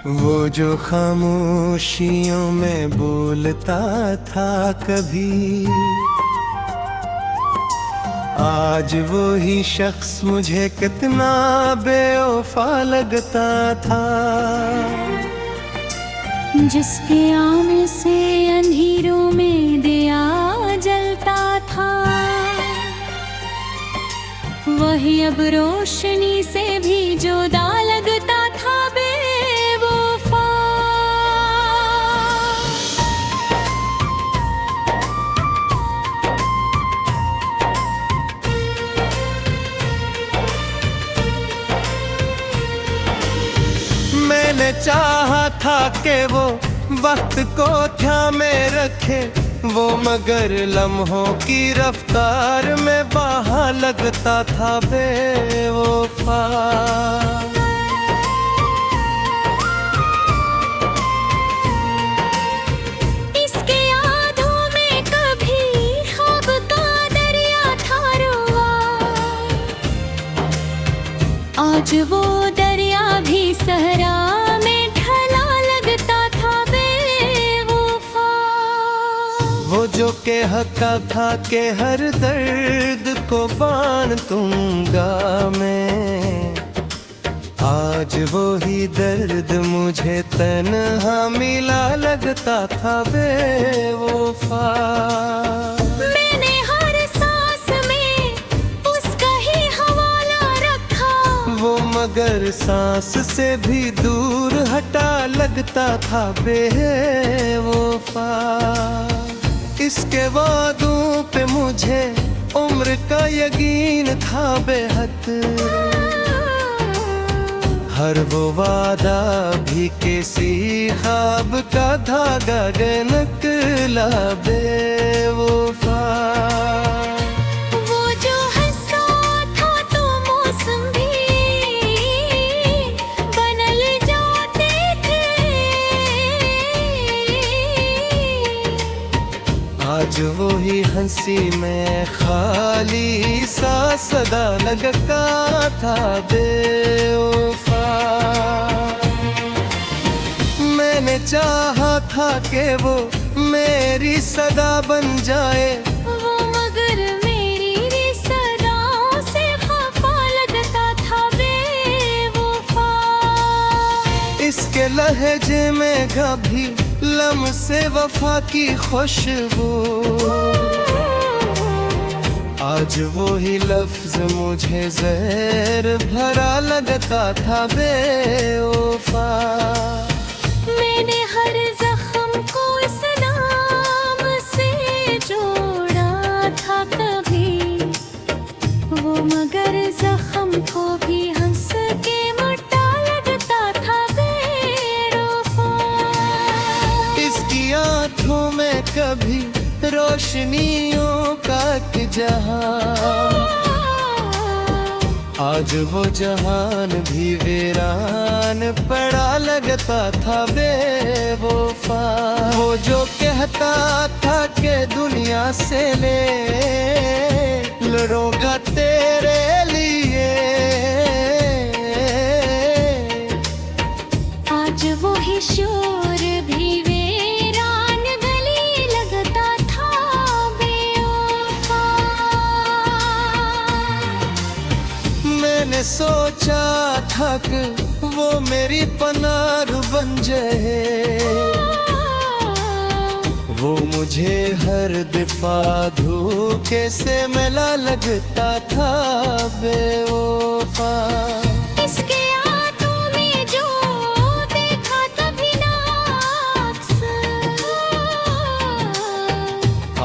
वो जो खामोशियों में बोलता था कभी, आज वो ही शख्स मुझे कितना बेवफा लगता था। जिसके आने से अंधेरों में दिया जलता था, वही अब रोशनी से भी जुदा लगता था बेवफा। मैंने चाहा था कि वो वक्त को ध्यान में रखे, वो मगर लम्हों की रफ्तार में बाहा लगता था बेवफा। इसके यादों में कभी ख्वाब का दरिया था रुआ, आज वो दरिया भी सहरा में ढला लगता था बेवफा। वो जो कहता था कि हर दर्द को बांध दूंगा मैं, आज वो ही दर्द मुझे तन्हा मिला लगता था बेवफा। मैंने हर सांस में उसका ही हवाला रखा, वो मगर सांस से भी दूर हटा लगता था बेवफा। इसके वादों पे मुझे उम्र का यकीन था बेहद, हर वो वादा भी किसी ख्वाब का धागा निकला बेवफा। वो जो हंसा था तो मौसम भी बदल जाते थे, आज वो ही हंसी में खाली सा सदा लगता था बेवफा। मैंने चाहा था कि वो मेरी सदा बन जाए, वो मगर मेरी सदाओं से खफा लगता था बेवफा। इसके लहजे में कभी लम्से वफा की खुशबू, आज वो ही लफ्ज मुझे जहर भरा लगता था बेवफा। मैंने हर जख्म को इस नाम से जोड़ा था कभी, वो मगर जख्म को भी हंस के मिटा लगता था बेवफा। इसकी आंखों में कभी रोशनियों का एक जहां, आज वो जहान भी वीरान पड़ा लगता था बेवफा। वो जो कहता था कि दुनिया से ले लड़ूंगा तेरे लिए, आज वो ही शोर भी वीरान गली लगता था बेवफा। मैंने सोचा था कि वो मेरी पनाह बन जाए, वो मुझे हर दफा धोखे से मिला लगता था बेवफा। इसके आंखों में जो देखा तभी ना अक्सर,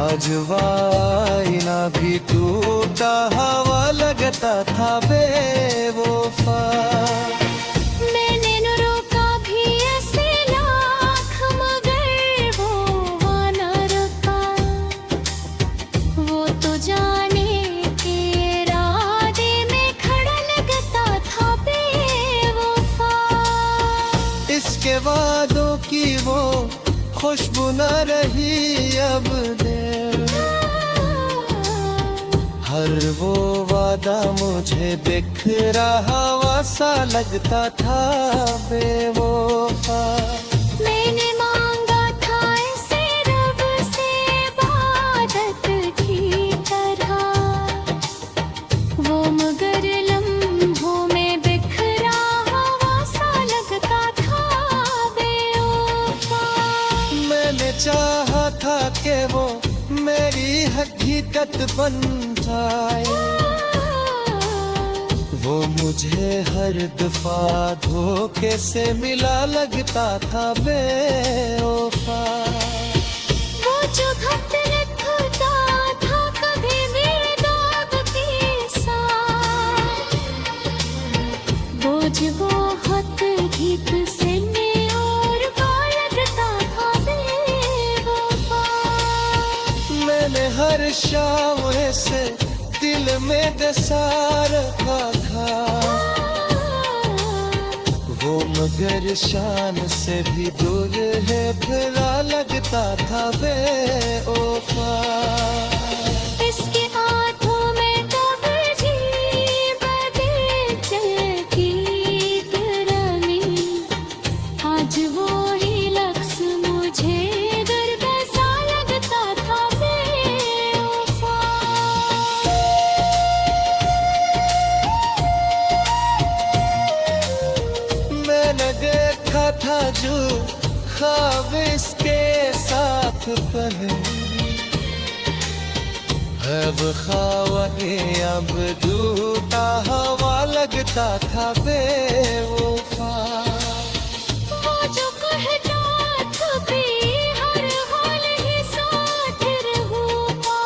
आज वाइना भी टूटा हवा लगता था बेवफा। मैंने न रोका भी ऐसे लाख मगर वो वाना रखा, वो तो जाने के इरादे में खड़ा लगता था बेवफा। इसके वादों की वो खुशबू न रही अब दे, हर वो वादा मुझे बिखरा हवा सा लगता था बेवफा। मैंने मांगा था इसे रब से इबादत की तरह, वो मगर लम्हों में बिखरा हवा सा लगता था बेवफा। मैंने चाहा था कि वो मेरी हकीकत बन जाए, वो मुझे हर दफा धोखे से मिला लगता था बेवफा। वो जो खत लिखता था कभी मेरे दाग के साथ, बोझ वो खत गीत से में और लगता था बेवफा। मैंने हर शाम से दिल में दसा रखा था, वो मगर शान से भी दूर है भला लगता था बेवफा। इसके हाथों में तब जी बदल चलती तरनी, आज वो ही लफ्ज़ मुझे दरबसा लगता था बेवफा। मैंने देखा था जो ख्वाब इसके साथ पहले, अब ख्वाब अब झूठा हवा लगता था बेवफा। वो जो कहता कभी हर हाल ही साथ रहूँगा,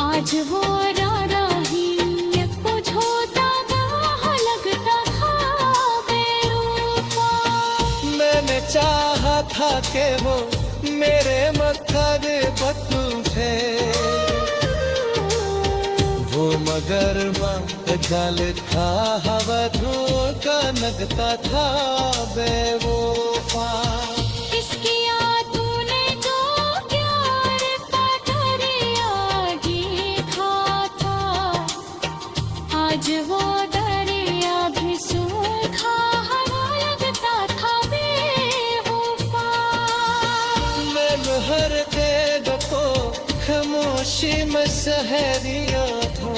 आज वो रारा ही कुछ होता गाह लगता था बेवफा। मैंने चाहा था कि वो मेरे मकसद बतू थे, वो मगर गल था हवा धोखा लगता था बेवफा। इसकी यादों ने जो प्यार का दरिया देखा था, आज वो दरिया भी सूखा हवा लगता था बेवफा। मैं हर तेग को खामोशी में सहरिया था,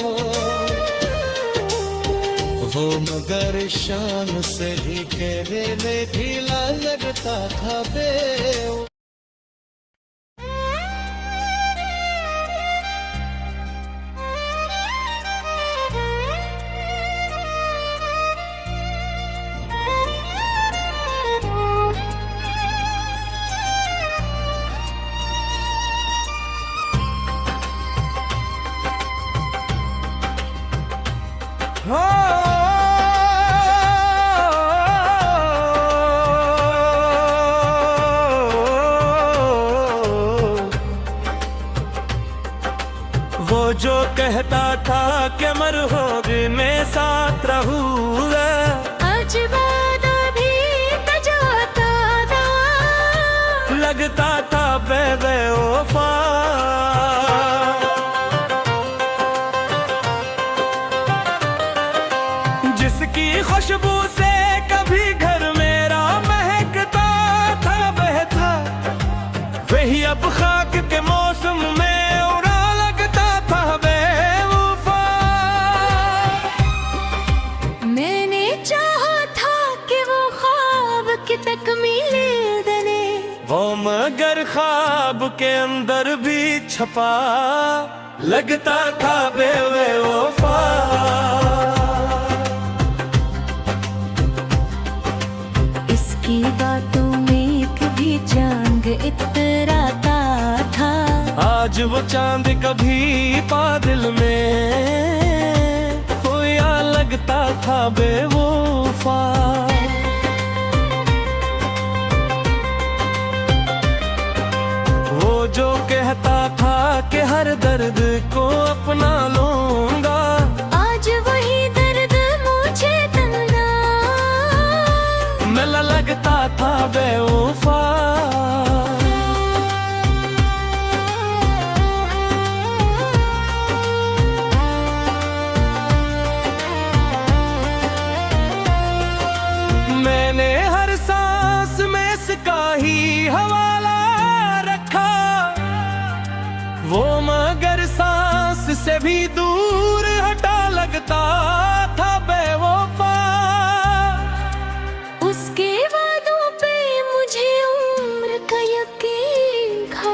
वो मगर शान से ही कहने ढीला लगता था बेवफा। वो जो कहता था कि मरहूबी में साथ रहूँगा, आज वादा भी जाता था, लगता था बेवफा। जिसकी खुशबू से कभी घर मेरा महकता था बहता, वही अब खाक के मौसम में उड़ा लगता था बेवफा। मैंने चाहा था कि वो ख्वाब की तकमील दने, वो मगर ख्वाब के अंदर भी छपा लगता था बेवफा। इसकी बातों में कभी चांद इतराता था, आज वो चांद कभी बादल में खोया लगता था बेवफा। वो जो कहता था कि हर दर्द को अपना लूंगा, आज वही दर्द मुझे तन्हा मिला लगता था बेवफा।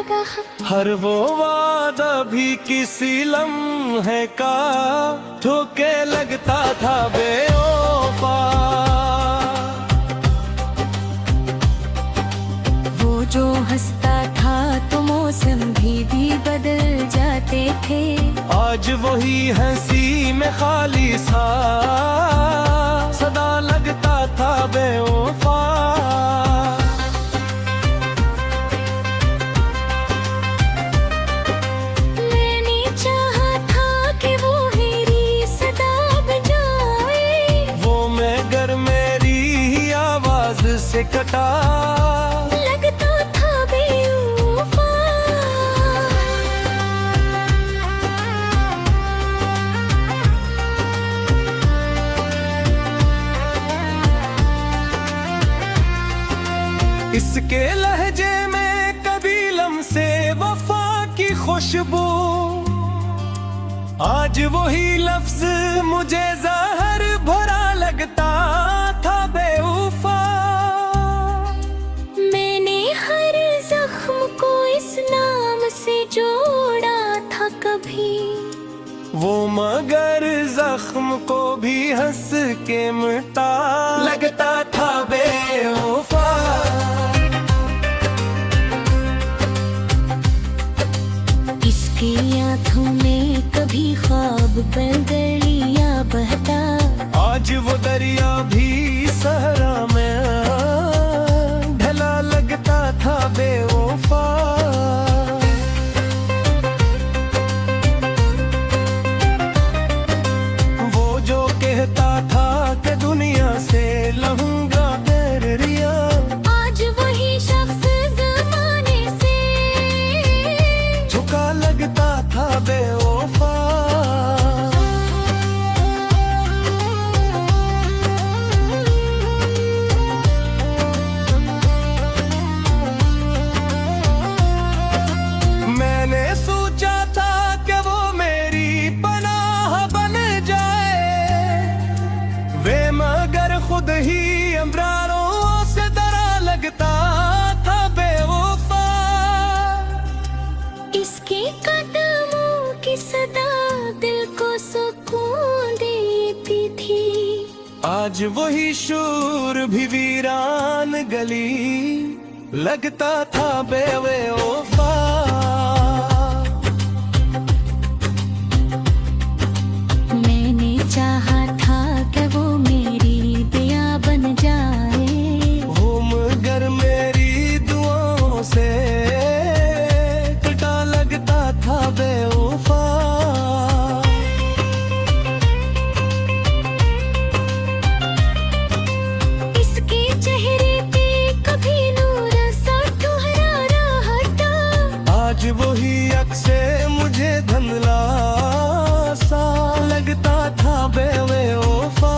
हर वो वादा भी किसी लम्हे का ठोके लगता था बेवफा। वो जो हंसता था तो मौसम भी बदल जाते थे। आज वही हंसी में खाली सा सदा लगता था बेवफा। मैंने चाहा था कि वो मेरी सदा बजाए, वो मगर मेरी ही आवाज से कटा लगता था बेवफा। इसके लहजे में कभी लम्से वफा की खुशबू, आज वही लफ्ज मुझे जहर भरा लगता था बेवफा। मैंने हर जख्म को इस नाम से जोड़ा था कभी, वो मगर जख्म को भी हंस के मिटा लगता था बेवफा। इसकी आँखों में कभी ख्वाब पर दरिया बहता, आज वो दरिया भी सहरा में ढला लगता था बेवफा। वो जो कहता था कि दुनिया से लहूंगा तेरे रिया, आज वही शख्स ज़माने से झुका लगता था बेवफा। मैंने सोचा था कि वो मेरी पनाह बन जाए, वे मगर खुद ही अम्बरारों से डरा लगता था बेवफा। इसके कदमों की सदा दिल को सुकून देती थी, आज वही शूर भी वीरान गली लगता था बेवफा। मैंने चाहा था कि वो मेरी दिया बन जाए, वो मगर मेरी दुआओं से कटा लगता था बेवफा। इसके चेहरे पे कभी नूर सा ठुहरा हटा, आज वही अक्से मुझे धुंधला सा लगता था बेवफा।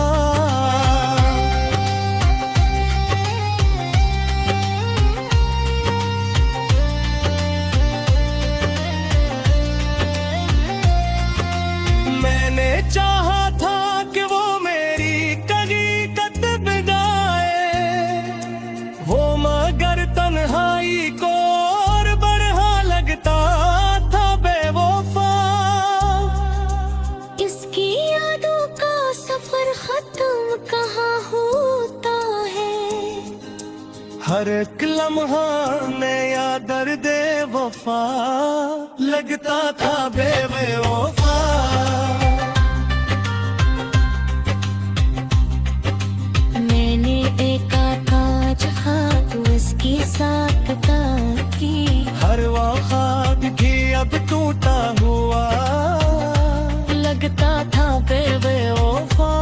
मैंने चाहा था कि वो मेरी हकीकत बिगाए, वो मगर तन्हाई को और बढ़ा लगता था बेवफा। इसकी यादों का सफर खत्म कहाँ होता है, हर एक लम्हा नया दर्द वफा लगता था बेवफा। मैंने एक कांच खाक उसके साथ की, हर वक्त की अब टूटा हुआ लगता था बेवफा।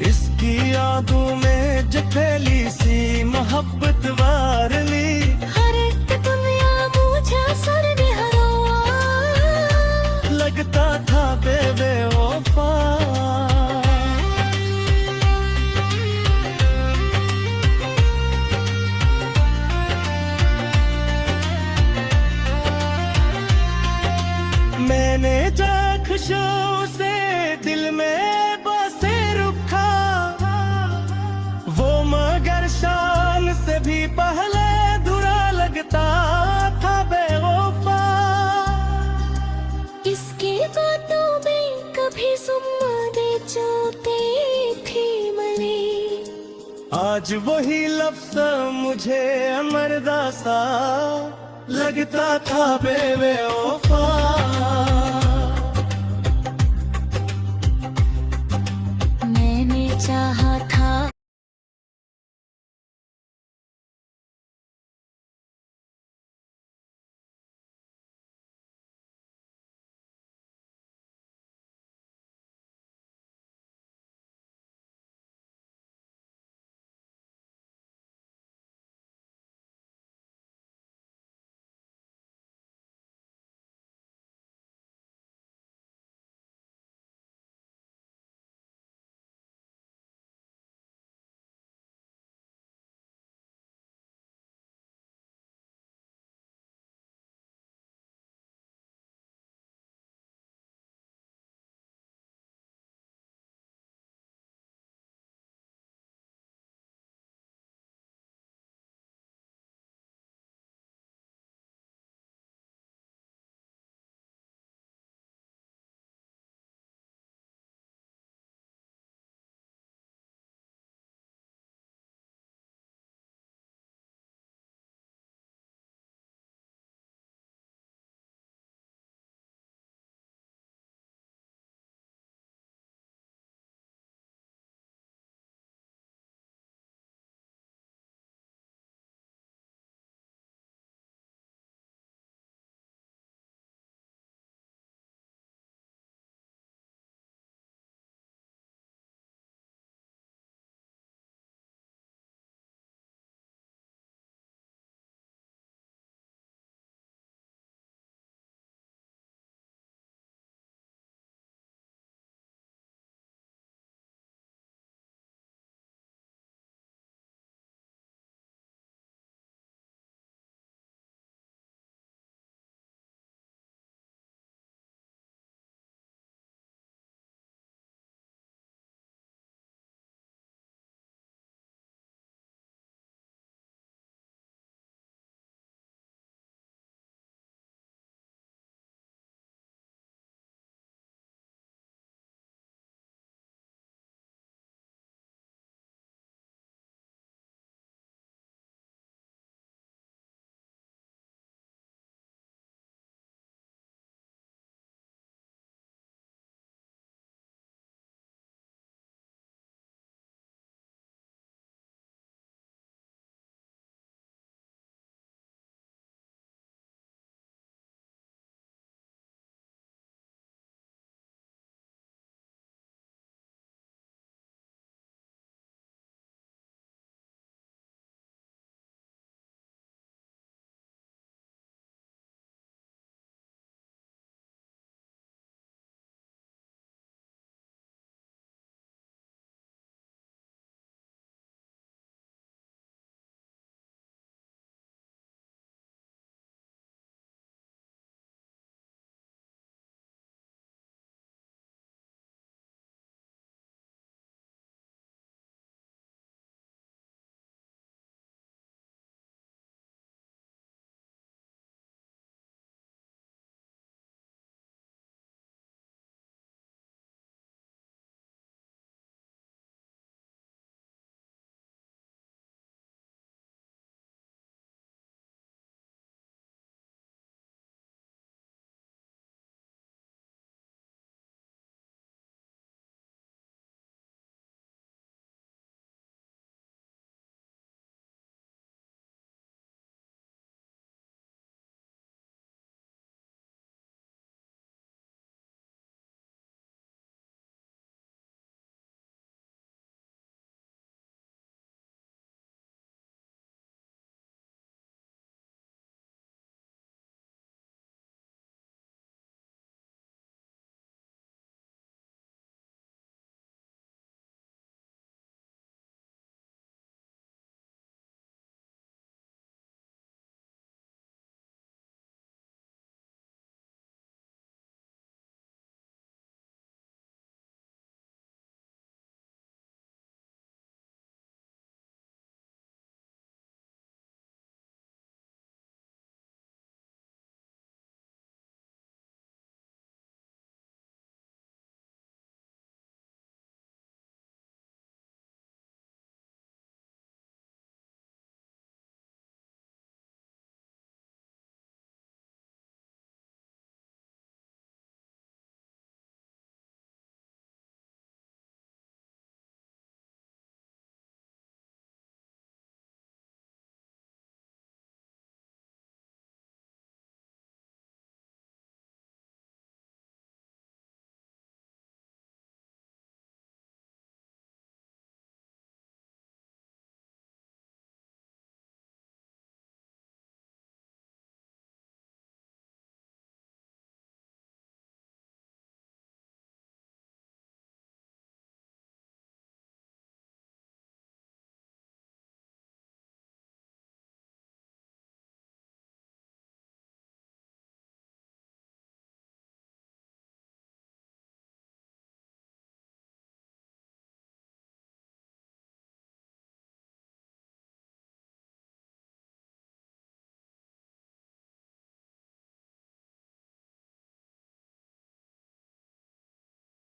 इसकी यादों में जब पहली सी मोहब्बत वार ली, हर एक दुनिया मुझे सर हरवा लगता था बेवफा। मैंने जाखशों से दिल में बसे रुखा, वो आज वही लफ्ज़ मुझे अमरदा सा लगता था बेवफा।